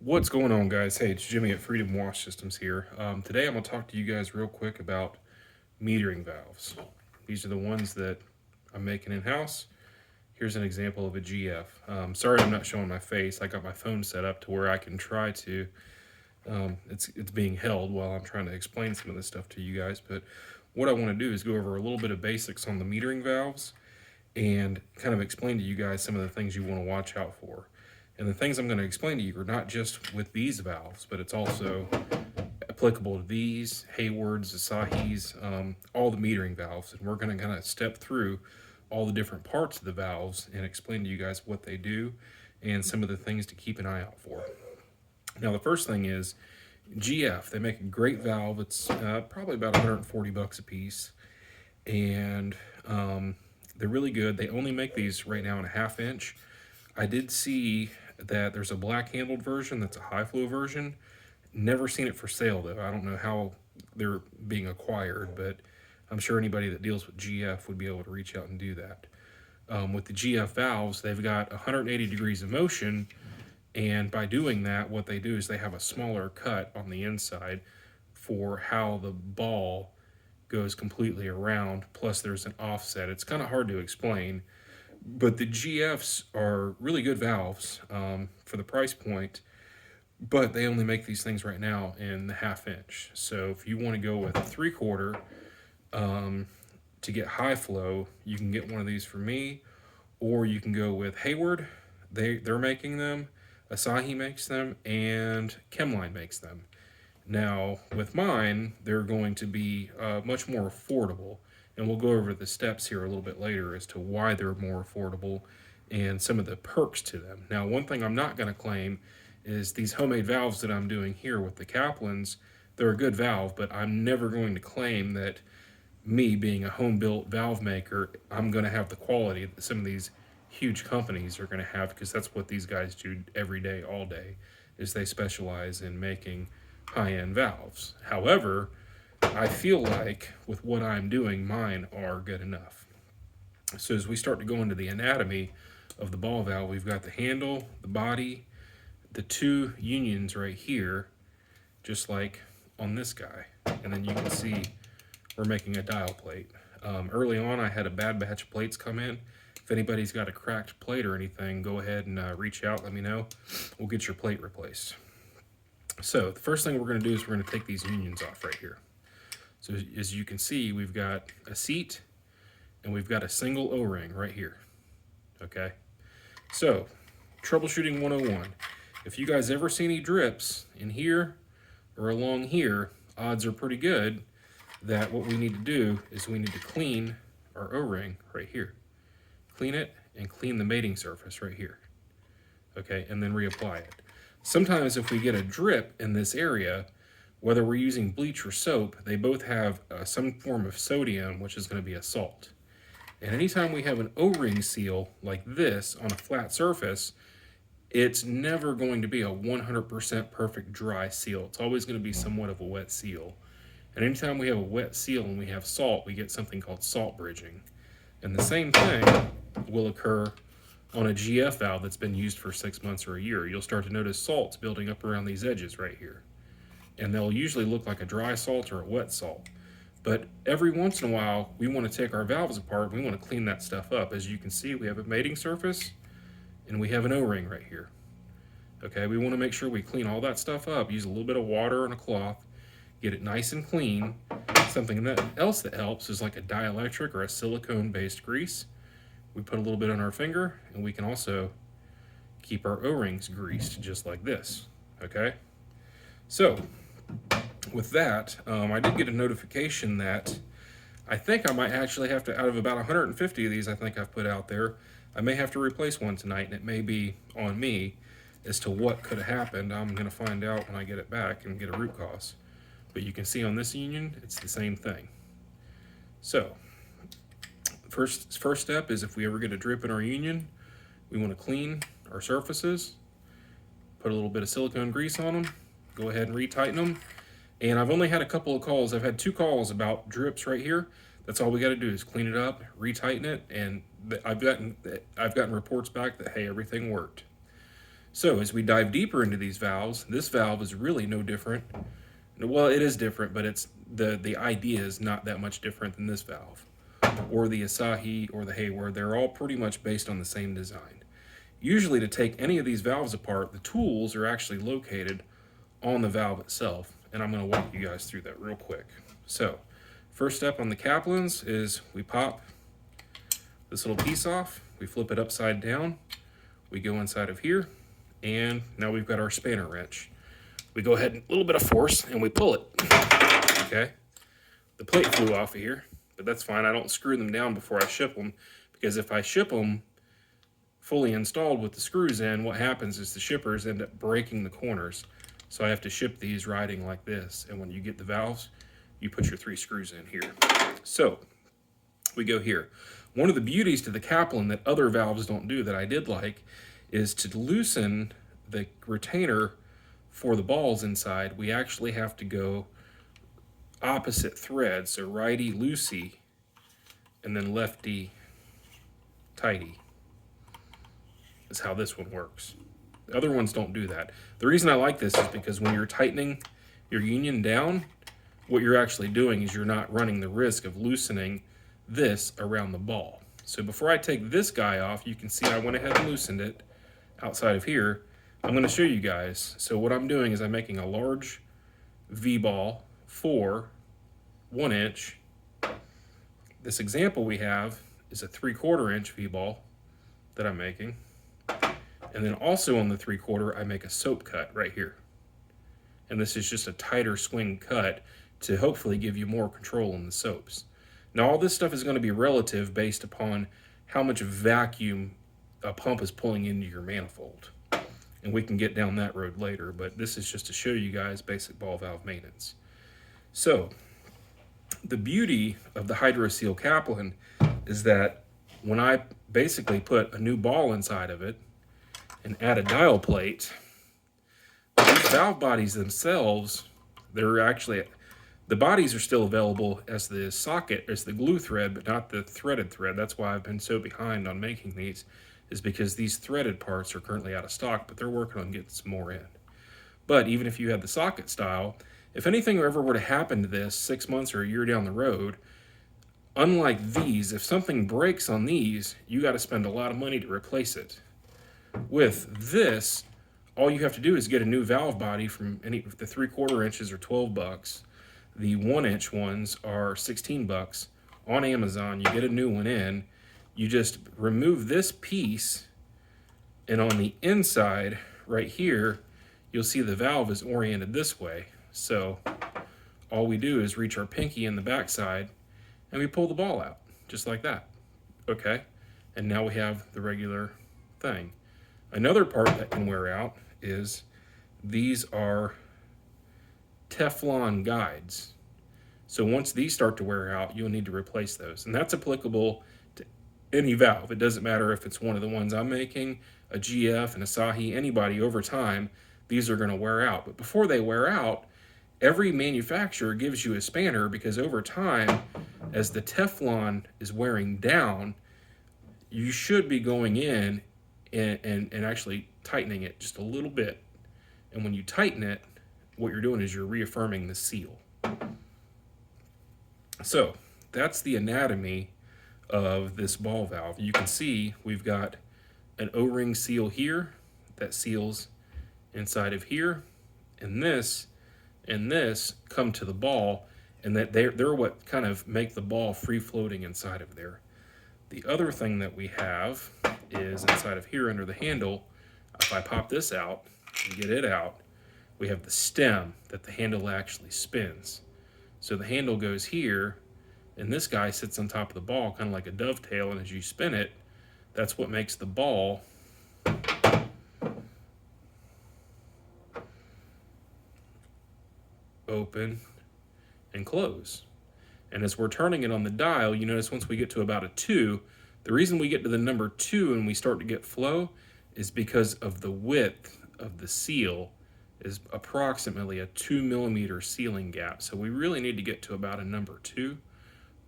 What's going on, guys? Hey, it's Jimmy at Freedom Wash Systems here. Today I'm going to talk to you guys real quick about metering valves. These are the ones that I'm making in-house. Here's an example of a GF. Sorry I'm not showing my face. I got my phone set up to where I can try to, it's being held while I'm trying to explain some of this stuff to you guys. But what I want to do is go over a little bit of basics on the metering valves and kind of explain to you guys some of the things you want to watch out for. And the things I'm going to explain to you are not just with these valves, but it's also applicable to these, Hayward's, Asahi's, all the metering valves. And we're going to kind of step through all the different parts of the valves and explain to you guys what they do and some of the things to keep an eye out for. Now, the first thing is GF. They make a great valve. It's probably about 140 bucks a piece. And they're really good. They only make these right now in a 1/2 inch. I did see that there's a black handled version that's a high flow version. Never seen it for sale though. I don't know how they're being acquired, but I'm sure anybody that deals with GF would be able to reach out and do that. With the GF valves, they've got 180 degrees of motion, and by doing that, what they do is they have a smaller cut on the inside for how the ball goes completely around, plus there's an offset. It's kind of hard to explain, but the GFs are really good valves for the price point, but they only make these things right now in the 1/2 inch. So if you want to go with a 3/4 to get high flow, you can get one of these from me, or you can go with Hayward. They're making them, Asahi makes them, and Chemline makes them. Now, with mine, they're going to be much more affordable, and we'll go over the steps here a little bit later as to why they're more affordable and some of the perks to them. Now, one thing I'm not going to claim is these homemade valves that I'm doing here with the Kaplans, they're a good valve, but I'm never going to claim that me being a home-built valve maker, I'm going to have the quality that some of these huge companies are going to have, because that's what these guys do every day, all day, is they specialize in making high-end valves. However, I feel like with what I'm doing, mine are good enough. So as we start to go into the anatomy of the ball valve, we've got the handle, the body, the two unions right here, just like on this guy. And then you can see we're making a dial plate. Early on, I had a bad batch of plates come in. If anybody's got a cracked plate or anything, go ahead and reach out, let me know. We'll get your plate replaced. So the first thing we're going to do is we're going to take these unions off right here. So as you can see, we've got a seat and we've got a single O-ring right here. Okay. So troubleshooting 101. If you guys ever see any drips in here or along here, odds are pretty good that what we need to do is we need to clean our O-ring right here. Clean it and clean the mating surface right here. Okay, and then reapply it. Sometimes if we get a drip in this area, whether we're using bleach or soap, they both have some form of sodium, which is going to be a salt. And anytime we have an O-ring seal like this on a flat surface, it's never going to be a 100% perfect dry seal. It's always going to be somewhat of a wet seal. And anytime we have a wet seal and we have salt, we get something called salt bridging. And the same thing will occur on a GF valve that's been used for 6 months or a year. You'll start to notice salts building up around these edges right here. And they'll usually look like a dry salt or a wet salt. But every once in a while, we want to take our valves apart. We want to clean that stuff up. As you can see, we have a mating surface and we have an O-ring right here. Okay, we want to make sure we clean all that stuff up. Use a little bit of water and a cloth. Get it nice and clean. Something else that helps is like a dielectric or a silicone-based grease. We put a little bit on our finger, and we can also keep our O-rings greased just like this. Okay? So, with that, I did get a notification that I think I might actually have to, out of about 150 of these I think I've put out there, I may have to replace one tonight, and it may be on me as to what could have happened. I'm going to find out when I get it back and get a root cause. But you can see on this union, it's the same thing. So, first step is if we ever get a drip in our union, we want to clean our surfaces, put a little bit of silicone grease on them, go ahead and retighten them. And I've only had a couple of calls. I've had 2 calls about drips right here. That's all we got to do is clean it up, retighten it, and I've gotten reports back that, hey, everything worked. So as we dive deeper into these valves, this valve is really no different. Well, it is different, but it's the idea is not that much different than this valve, or the Asahi or the Hayward. They're all pretty much based on the same design. Usually to take any of these valves apart, the tools are actually located on the valve itself, and I'm going to walk you guys through that real quick. So first step on the Kaplans is we pop this little piece off, we flip it upside down, we go inside of here, and now we've got our spanner wrench. We go ahead and a little bit of force and we pull it. Okay, the plate flew off of here, but that's fine. I don't screw them down before I ship them, because if I ship them fully installed with the screws in, what happens is the shippers end up breaking the corners. So I have to ship these riding like this, and when you get the valves, you put your 3 screws in here. So we go here. One of the beauties to the Kaplan that other valves don't do that I did like is to loosen the retainer for the balls inside. We actually have to go opposite thread, so righty loosey and then lefty tighty is how this one works. The other ones don't do that. The reason I like this is because when you're tightening your union down, what you're actually doing is you're not running the risk of loosening this around the ball. So before I take this guy off, you can see I went ahead and loosened it outside of here. I'm going to show you guys. So what I'm doing is I'm making a large V-ball for 1 inch. This example we have is a 3/4 inch V-ball that I'm making. And then also on the 3/4, I make a soap cut right here. And this is just a tighter swing cut to hopefully give you more control in the soaps. Now all this stuff is going to be relative based upon how much vacuum a pump is pulling into your manifold. And we can get down that road later, but this is just to show you guys basic ball valve maintenance. So the beauty of the HydroSeal Kaplan is that when I basically put a new ball inside of it and add a dial plate, these valve bodies themselves, they're actually, the bodies are still available as the socket, as the glue thread, but not the threaded thread. That's why I've been so behind on making these, is because these threaded parts are currently out of stock, but they're working on getting some more in. But even if you had the socket style, if anything ever were to happen to this 6 months or a year down the road, unlike these, if something breaks on these, you got to spend a lot of money to replace it. With this, all you have to do is get a new valve body from any, the 3/4 inches are $12. The 1 inch ones are $16 on Amazon. You get a new one in, you just remove this piece, and on the inside right here, you'll see the valve is oriented this way. So all we do is reach our pinky in the backside and we pull the ball out just like that. Okay, and now we have the regular thing. Another part that can wear out is these are Teflon guides. So once these start to wear out, you'll need to replace those. And that's applicable to any valve. It doesn't matter if it's one of the ones I'm making, a GF, an Asahi, anybody. Over time, these are going to wear out. But before they wear out, every manufacturer gives you a spanner, because over time, as the Teflon is wearing down, you should be going in and actually tightening it just a little bit. And when you tighten it, what you're doing is you're reaffirming the seal. So that's the anatomy of this ball valve. You can see we've got an O-ring seal here that seals inside of here, and this come to the ball, and that they're what kind of make the ball free floating inside of there. The other thing that we have is inside of here under the handle. If I pop this out and get it out, we have the stem that the handle actually spins. So the handle goes here, and this guy sits on top of the ball, kind of like a dovetail, and as you spin it, that's what makes the ball open and close. And as we're turning it on the dial, you notice once we get to about a 2, the reason we get to the number 2 and we start to get flow is because of the width of the seal is approximately a 2 millimeter sealing gap. So we really need to get to about a number 2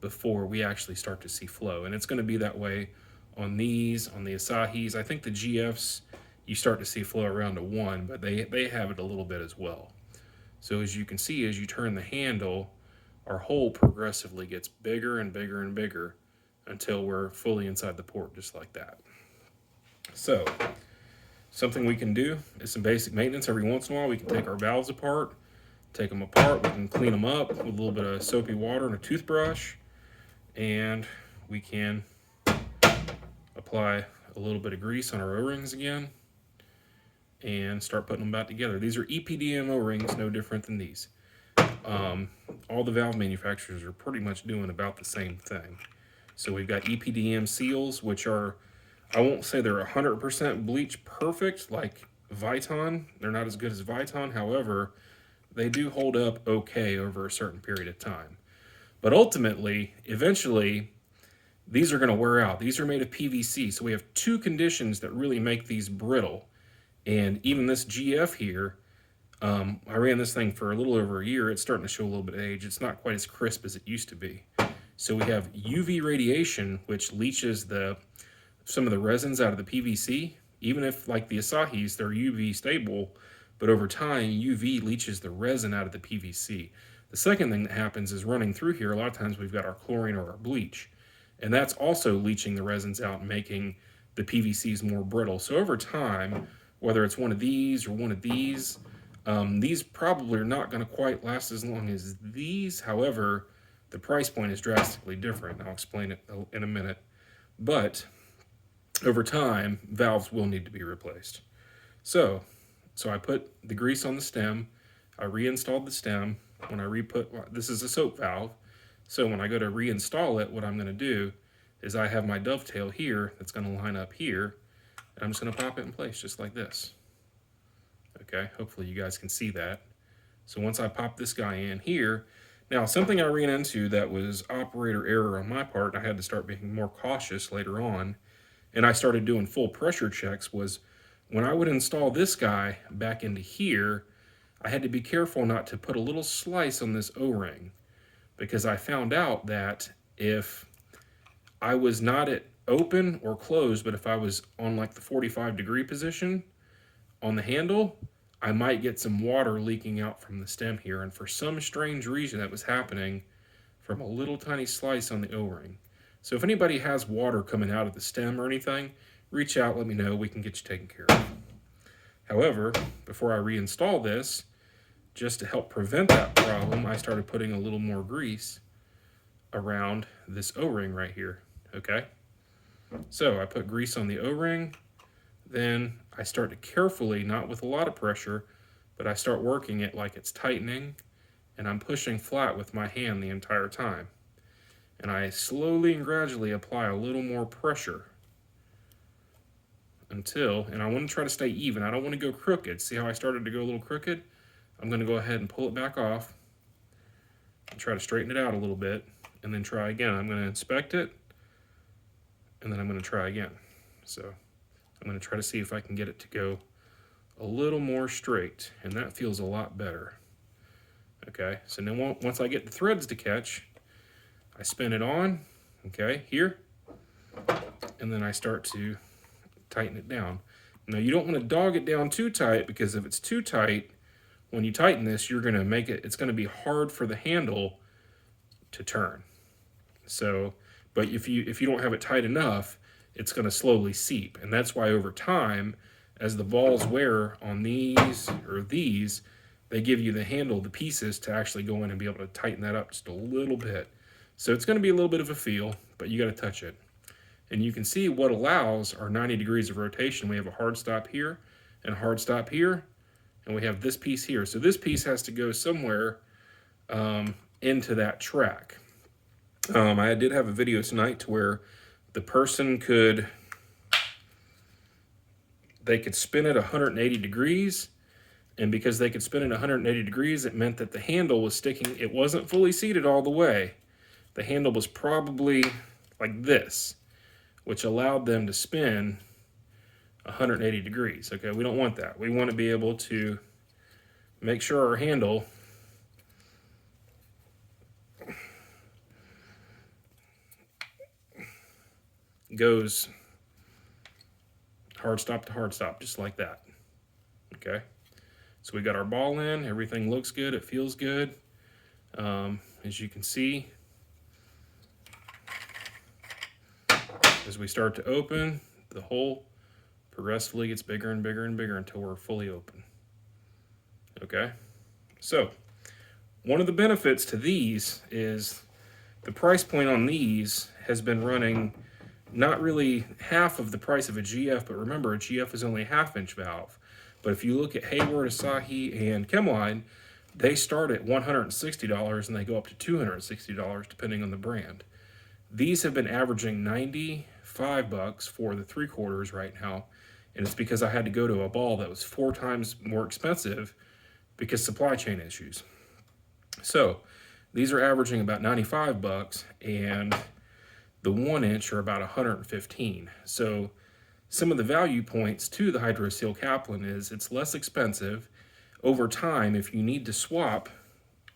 before we actually start to see flow. And it's going to be that way on these, on the Asahis. I think the GFs you start to see flow around to 1, but they have it a little bit as well. So as you can see, as you turn the handle, our hole progressively gets bigger and bigger and bigger until we're fully inside the port, just like that. So something we can do is some basic maintenance. Every once in a while, we can take our valves apart, take them apart, we can clean them up with a little bit of soapy water and a toothbrush, and we can apply a little bit of grease on our O-rings again and start putting them back together. These are EPDM O-rings, no different than these. All the valve manufacturers are pretty much doing about the same thing. So we've got EPDM seals, which are, I won't say they're 100% bleach perfect like Viton. They're not as good as Viton. However, they do hold up okay over a certain period of time. But ultimately, eventually, these are going to wear out. These are made of PVC. So we have two conditions that really make these brittle. And even this GF here, I ran this thing for a little over a year. It's starting to show a little bit of age. It's not quite as crisp as it used to be. So we have UV radiation, which leaches some of the resins out of the PVC. Even if, like the Asahis, they're UV stable, but over time, UV leaches the resin out of the PVC. The second thing that happens is running through here, a lot of times we've got our chlorine or our bleach, and that's also leaching the resins out and making the PVCs more brittle. So over time, whether it's one of these or one of these probably are not going to quite last as long as these. However, the price point is drastically different. I'll explain it in a minute. But over time, valves will need to be replaced. So I put the grease on the stem. I reinstalled the stem. When I this is a soap valve. So when I go to reinstall it, what I'm going to do is I have my dovetail here that's going to line up here. And I'm just going to pop it in place just like this. Okay, hopefully you guys can see that. So once I pop this guy in here, now something I ran into that was operator error on my part, and I had to start being more cautious later on, and I started doing full pressure checks, was when I would install this guy back into here, I had to be careful not to put a little slice on this O-ring, because I found out that if I was not at open or closed, but if I was on like the 45-degree position on the handle, I might get some water leaking out from the stem here, and for some strange reason that was happening from a little tiny slice on the O-ring. So if anybody has water coming out of the stem or anything, reach out, let me know, we can get you taken care of. However, before I reinstall this, just to help prevent that problem, I started putting a little more grease around this O-ring right here, okay? So I put grease on the O-ring, then I start to carefully, not with a lot of pressure, but I start working it like it's tightening, and I'm pushing flat with my hand the entire time. And I slowly and gradually apply a little more pressure until, and I want to try to stay even. I don't want to go crooked. See how I started to go a little crooked? I'm going to go ahead and pull it back off and try to straighten it out a little bit, and then try again. I'm going to inspect it, and then I'm going to try again. So I'm going to try to see if I can get it to go a little more straight, and that feels a lot better. Okay, so then once I get the threads to catch, I spin it on, okay, here, and then I start to tighten it down. Now you don't want to dog it down too tight, because if it's too tight, when you tighten this, you're going to make it, it's going to be hard for the handle to turn. So, but if you don't have it tight enough, it's going to slowly seep, and that's why over time, as the balls wear on these or these, they give you the handle, the pieces to actually go in and be able to tighten that up just a little bit. So it's going to be a little bit of a feel, but you got to touch it. And you can see what allows our 90 degrees of rotation. We have a hard stop here and a hard stop here, and we have this piece here. So this piece has to go somewhere into that track. I did have a video tonight to where the person could spin it 180 degrees, and because they could spin it 180 degrees, it meant that the handle was sticking. It wasn't fully seated all the way. The handle was probably like this, which allowed them to spin 180 degrees. Okay, we don't want that. We want to be able to make sure our handle goes hard stop to hard stop, just like that. Okay, so we got our ball in, everything looks good, it feels good. As you can see, as we start to open, the hole progressively gets bigger and bigger and bigger until we're fully open. Okay, so one of the benefits to these is the price point on these has been running not really half of the price of a GF, but remember, a GF is only a half-inch valve. But if you look at Hayward, Asahi, and Chemline, they start at $160 and they go up to $260 depending on the brand. These have been averaging $95 for the 3/4 right now, and it's because I had to go to a ball that was 4 times more expensive because supply chain issues. So these are averaging about $95, and the 1-inch are about $115. So some of the value points to the HydroSeal Kaplan is it's less expensive. Over time, if you need to swap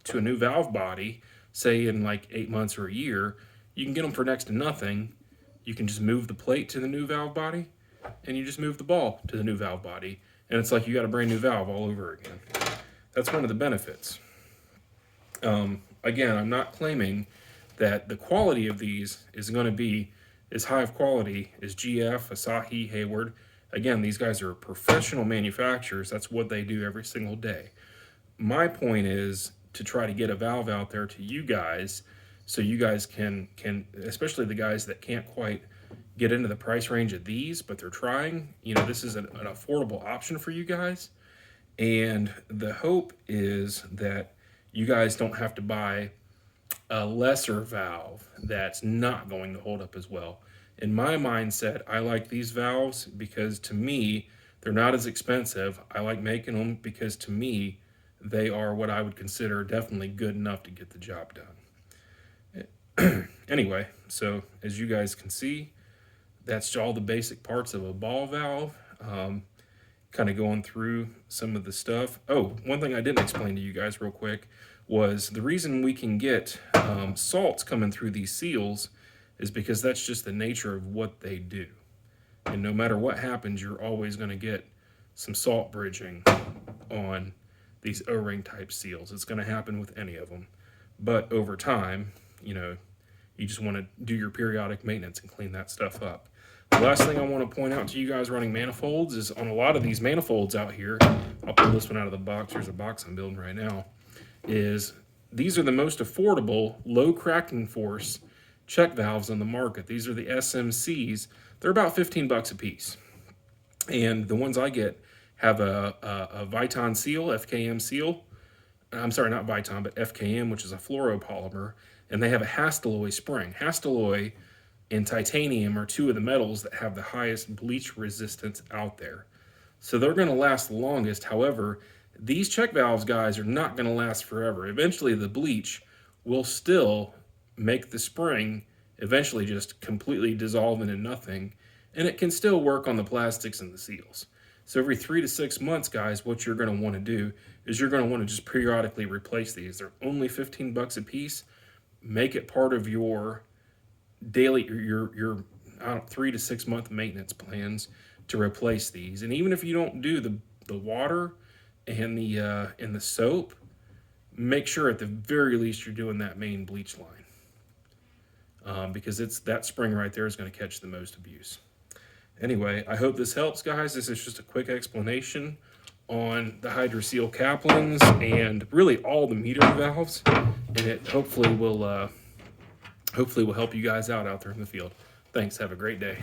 to a new valve body, say in like 8 months or a year, you can get them for next to nothing. You can just move the plate to the new valve body, and you just move the ball to the new valve body, and it's like you got a brand new valve all over again. That's one of the benefits. Again, I'm not claiming that the quality of these is going to be as high of quality as GF, Asahi, Hayward. Again, these guys are professional manufacturers. That's what they do every single day. My point is to try to get a valve out there to you guys so you guys can especially the guys that can't quite get into the price range of these, but they're trying. You know, this is an affordable option for you guys. And the hope is that you guys don't have to buy a lesser valve that's not going to hold up as well. In my mindset, I like these valves because to me, they're not as expensive. I like making them because to me, they are what I would consider definitely good enough to get the job done. Anyway, so as you guys can see, that's all the basic parts of a ball valve. Kind of going through some of the stuff. Oh, one thing I didn't explain to you guys real quick was the reason we can get salts coming through these seals is because that's just the nature of what they do. And no matter what happens, you're always going to get some salt bridging on these O-ring type seals. It's going to happen with any of them. But over time, you know, you just want to do your periodic maintenance and clean that stuff up. The last thing I want to point out to you guys running manifolds is on a lot of these manifolds out here, I'll pull this one out of the box. Here's a box I'm building right now. Is these are the most affordable, low cracking force check valves on the market. These are the SMCs. They're about $15 a piece. And the ones I get have a Viton seal, FKM seal. I'm sorry, not Viton, but FKM, which is a fluoropolymer. And they have a Hastelloy spring. Hastelloy and titanium are two of the metals that have the highest bleach resistance out there. So they're going to last the longest. However, these check valves, guys, are not going to last forever. Eventually, the bleach will still make the spring eventually just completely dissolve into nothing, and it can still work on the plastics and the seals. So every 3 to 6 months, guys, what you're going to want to do is you're going to want to just periodically replace these. They're only $15 a piece. Make it part of your daily, your 3 to 6 month maintenance plans to replace these. And even if you don't do the water and the soap, make sure at the very least you're doing that main bleach line, because it's that spring right there is going to catch the most abuse. Anyway, I hope this helps, guys. This is just a quick explanation on the HydroSeal Kaplans and really all the metering valves, and it hopefully will help you guys out there in the field. Thanks. Have a great day.